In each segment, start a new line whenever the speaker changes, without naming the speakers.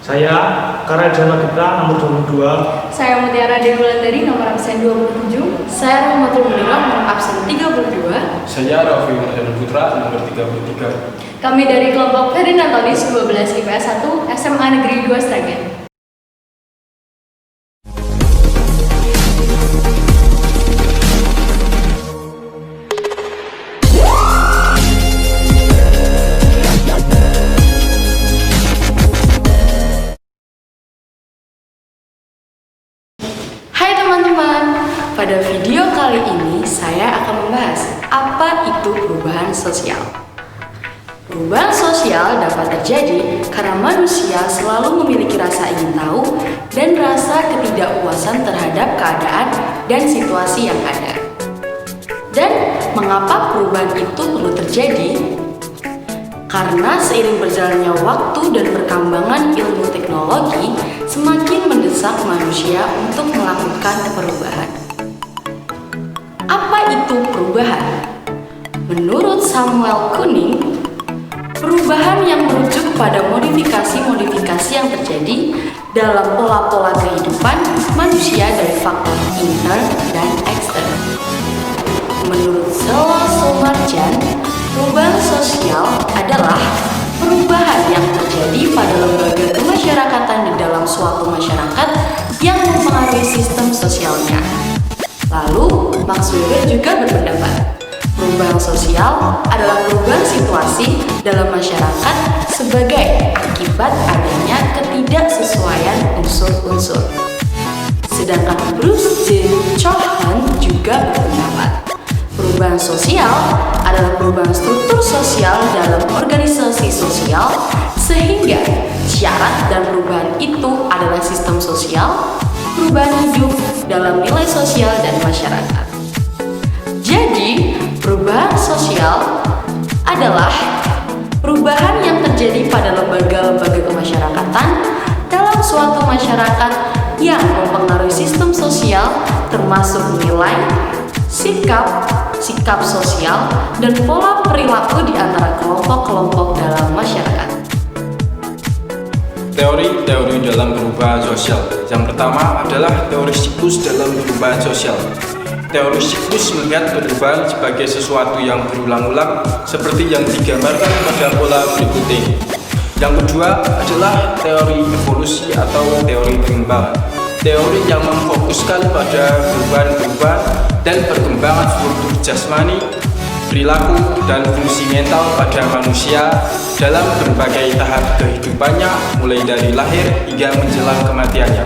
Saya Karadjana Gita nomor 22.
Saya Mutiara Dewi Wulandari nomor absen 27.
Saya Rahmatul Munirah nomor absen 32.
Saya Raffi Marhana Putra nomor 33.
Kami dari kelompok Ferdinand Tonis 12 IPS 1 SMA Negeri 2 Sragen.
Hai teman-teman, pada video kali ini saya akan membahas apa itu perubahan sosial. Perubahan sosial dapat terjadi karena manusia selalu memiliki rasa ingin tahu dan rasa ketidakpuasan terhadap keadaan dan situasi yang ada. Dan mengapa perubahan itu perlu terjadi? Karena seiring berjalannya waktu dan perkembangan ilmu teknologi semakin mendesak manusia untuk melakukan perubahan. Apa itu perubahan? Menurut Samuel Kuning, perubahan yang merujuk pada modifikasi-modifikasi yang terjadi dalam pola-pola kehidupan manusia dari faktor intern dan ekstern. Menurut Sela Somarjan, perubahan sosial adalah perubahan yang terjadi pada lembaga kemasyarakatan di dalam suatu masyarakat yang mempengaruhi sistem sosialnya. Lalu, Max Weber juga berpendapat, perubahan sosial adalah perubahan situasi dalam masyarakat sebagai akibat adanya ketidaksesuaian unsur-unsur. Sedangkan Bruce J. Cohen juga berpendapat, perubahan sosial adalah perubahan struktur sosial dalam organisasi sosial sehingga syarat dan perubahan itu adalah sistem sosial, perubahan hidup dalam nilai sosial dan masyarakat. Jadi, perubahan sosial adalah perubahan yang terjadi pada lembaga-lembaga kemasyarakatan dalam suatu masyarakat yang mempengaruhi sistem sosial termasuk nilai, sikap sosial, dan pola perilaku di antara kelompok-kelompok dalam masyarakat.
Teori-teori dalam perubahan sosial. Yang pertama adalah teori siklus dalam perubahan sosial. Teori siklus melihat perubahan sebagai sesuatu yang berulang-ulang seperti yang digambarkan pada pola berikut ini. Yang kedua adalah teori evolusi atau teori pengembangan. Teori yang memfokuskan pada perubahan-perubahan dan perkembangan struktur jasmani, perilaku, dan fungsi mental pada manusia dalam berbagai tahap kehidupannya mulai dari lahir hingga menjelang kematiannya.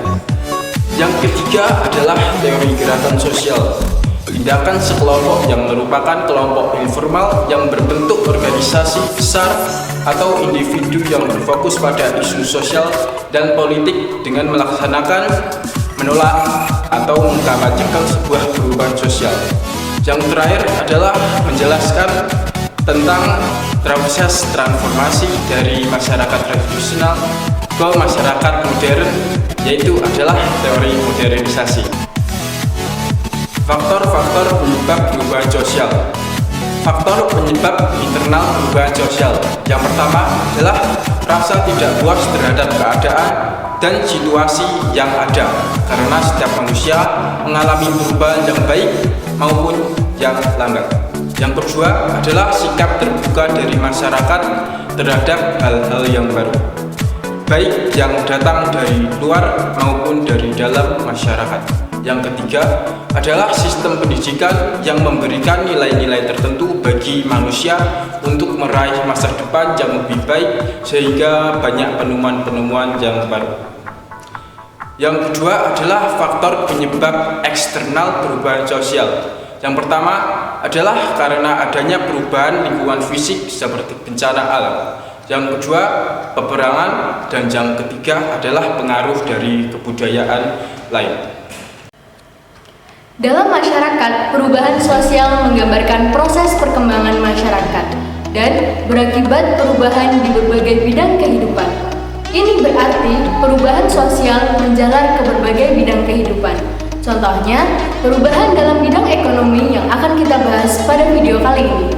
Yang ketiga adalah teori gerakan sosial. Tindakan sekelompok yang merupakan kelompok informal yang berbentuk organisasi besar atau individu yang berfokus pada isu sosial dan politik dengan melaksanakan, menolak, atau mengkampanyekan sebuah perubahan sosial. Yang terakhir adalah menjelaskan tentang proses transformasi dari masyarakat tradisional ke masyarakat modern, yaitu adalah teori modernisasi. Faktor-faktor penyebab perubahan sosial. Faktor penyebab internal perubahan sosial. Yang pertama adalah rasa tidak puas terhadap keadaan dan situasi yang ada, karena setiap manusia mengalami perubahan yang baik maupun yang lambat. Yang kedua adalah sikap terbuka dari masyarakat terhadap hal-hal yang baru, baik yang datang dari luar maupun dari dalam masyarakat. Yang ketiga adalah sistem pendidikan yang memberikan nilai-nilai tertentu bagi manusia untuk meraih masa depan yang lebih baik sehingga banyak penemuan-penemuan yang baru. Yang kedua adalah faktor penyebab eksternal perubahan sosial. Yang pertama adalah karena adanya perubahan lingkungan fisik seperti bencana alam. Yang kedua, peperangan, dan yang ketiga adalah pengaruh dari kebudayaan lain.
Dalam masyarakat, perubahan sosial menggambarkan proses perkembangan masyarakat dan berakibat perubahan di berbagai bidang kehidupan. Ini berarti perubahan sosial menjalar ke berbagai bidang kehidupan. Contohnya, perubahan dalam bidang ekonomi yang akan kita bahas pada video kali ini.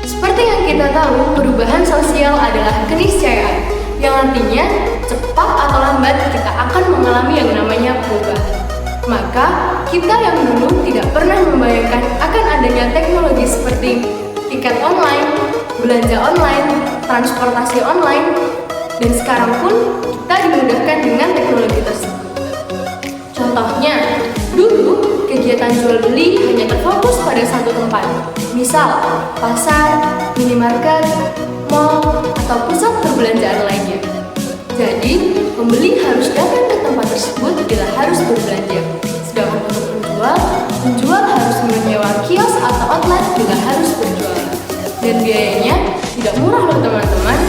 Seperti yang kita tahu, perubahan sosial adalah keniscayaan, yang artinya cepat atau lambat kita akan mengalami yang namanya perubahan. Maka, kita yang dulu tidak pernah membayangkan akan adanya teknologi seperti tiket online, belanja online, transportasi online, dan sekarang pun kita dimudahkan dengan teknologi tersebut. Contohnya, dulu kegiatan jual beli hanya terfokus pada satu tempat, misal pasar, minimarket, mal, atau pusat perbelanjaan lainnya. Jadi, pembeli harus datang ke tempat tersebut bila harus berbelanja. Sedangkan untuk penjual harus menyewa kios atau outlet bila harus berjualan. Dan biayanya tidak murah loh teman-teman.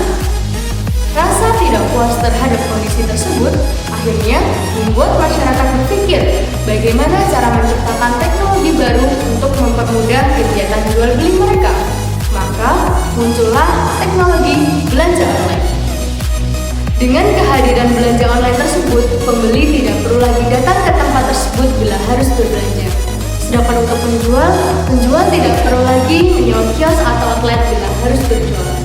Rasa tidak puas terhadap kondisi tersebut akhirnya membuat masyarakat berpikir bagaimana cara menciptakan teknologi baru untuk mempermudah kegiatan jual beli mereka. Maka muncullah teknologi belanja online. Dengan kehadiran belanja online tersebut, pembeli tidak perlu lagi datang ke tempat tersebut bila harus berbelanja. Sedangkan untuk penjual tidak perlu lagi menyewa kios atau outlet bila harus berjualan.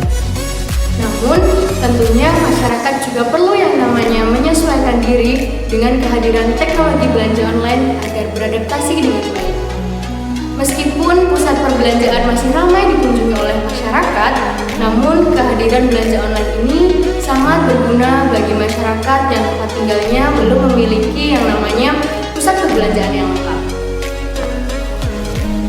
Namun, tentunya masyarakat juga perlu yang namanya menyesuaikan diri dengan kehadiran teknologi belanja online agar beradaptasi dengan baik. Meskipun pusat perbelanjaan masih ramai dikunjungi oleh masyarakat, namun kehadiran belanja online ini sangat berguna bagi masyarakat yang tempat tinggalnya belum memiliki yang namanya pusat perbelanjaan yang lengkap.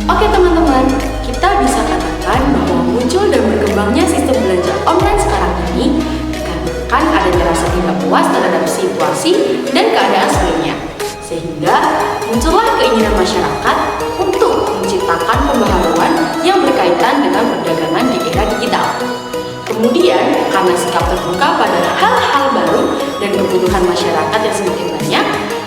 Oke teman-teman, kita bisa katakan bahwa muncul dan berkembangnya sistem belanja online sekarang ini dikarenakan adanya rasa tidak puas terhadap situasi dan keadaan sebelumnya, sehingga muncullah keinginan masyarakat untuk menciptakan pembaharuan yang berkaitan dengan perdagangan di era digital. Kemudian, karena sikap terbuka pada hal-hal baru dan kebutuhan masyarakat yang semakin banyak,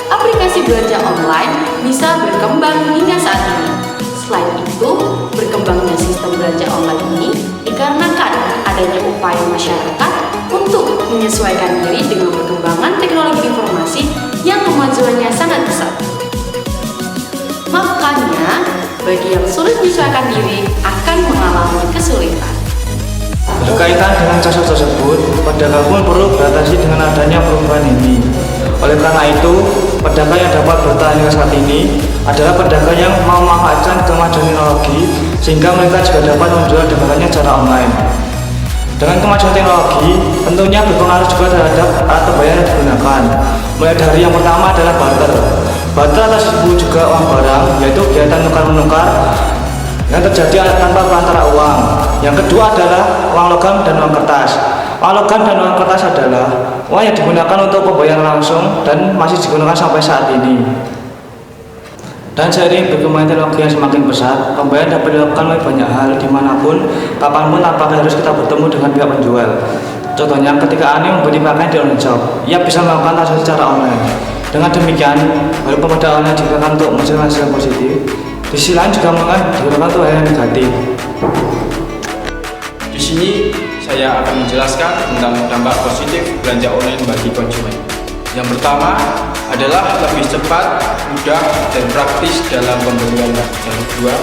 aplikasi belanja online bisa berkembang hingga saat ini. Selain itu, berkembangnya sistem belanja online ini dikarenakan adanya upaya masyarakat untuk menyesuaikan diri dengan perkembangan teknologi informasi yang kemajuannya sangat pesat. Makanya, bagi yang sulit menyesuaikan diri akan mengalami kesulitan.
Berkaitan dengan kasus tersebut, pedagang pun perlu beradaptasi dengan adanya perubahan ini. Oleh karena itu, pedagang yang dapat bertahan hingga saat ini adalah pedagang yang mau memanfaatkan kemajuan teknologi sehingga mereka juga dapat menjual dagangannya secara online. Dengan kemajuan teknologi, tentunya berpengaruh juga terhadap alat pembayaran yang digunakan. Mulai dari yang pertama adalah barter. Barter atau disebut juga uang barang, yaitu kegiatan tukar-menukar yang terjadi tanpa perantara uang. Yang kedua adalah uang logam dan uang kertas. Uang logam dan uang kertas adalah uang yang digunakan untuk pembayaran langsung dan masih digunakan sampai saat ini. Dan seiring berkembangnya teknologi yang semakin besar, pembayaran dapat dilakukan oleh banyak hal, dimanapun, kapanpun, tanpa harus kita bertemu dengan pihak penjual. Contohnya, ketika Ani membeli pakaian di online shop, ia bisa melakukan transaksi secara online. Dengan demikian, walaupun pada awalnya digunakan untuk menghasilkan hasil yang positif, di sisi lain juga digunakan untuk hal yang negatif.
Di sini saya akan menjelaskan tentang dampak positif belanja online bagi konsumen. Yang pertama adalah lebih cepat, mudah, dan praktis dalam pembelian. Yang kedua,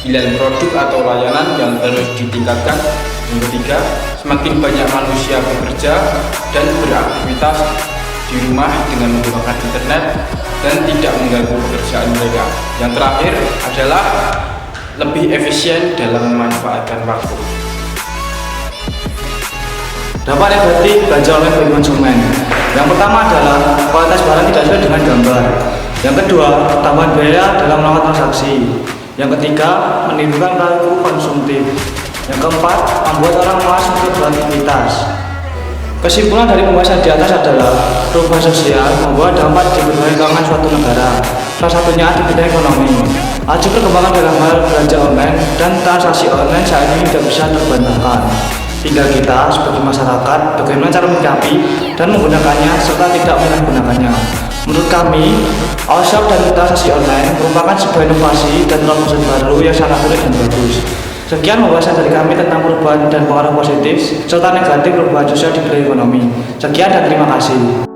pilihan produk atau layanan yang terus ditingkatkan. Yang ketiga, semakin banyak manusia bekerja dan beraktivitas di rumah dengan menggunakan internet dan tidak mengganggu pekerjaan mereka. Yang terakhir adalah lebih efisien dalam memanfaatkan waktu.
Dampak negatif belanja online bagi konsumen. Yang pertama adalah kualitas barang tidak sesuai dengan gambar. Yang kedua, tambahan biaya dalam melakukan transaksi. Yang ketiga, menimbulkan perilaku konsumtif. Yang keempat, membuat orang malas untuk beraktivitas. Kesimpulan dari pembahasan di atas adalah perubahan sosial membuat dampak di berbagai kalangan suatu negara. Salah satunya di bidang ekonomi. Laju perkembangan dalam hal belanja online dan transaksi online saat ini tidak bisa terbantahkan. Tinggal kita sebagai masyarakat bagaimana cara menyikapi dan menggunakannya serta tidak menyalahgunakannya. Menurut kami, all-shop dan transaksi online merupakan sebuah inovasi dan terobosan baru yang sangat unik dan bagus. Sekian pembahasan dari kami tentang perubahan dan pengaruh positif serta negatif perubahan sosial di bidang ekonomi. Sekian dan terima kasih.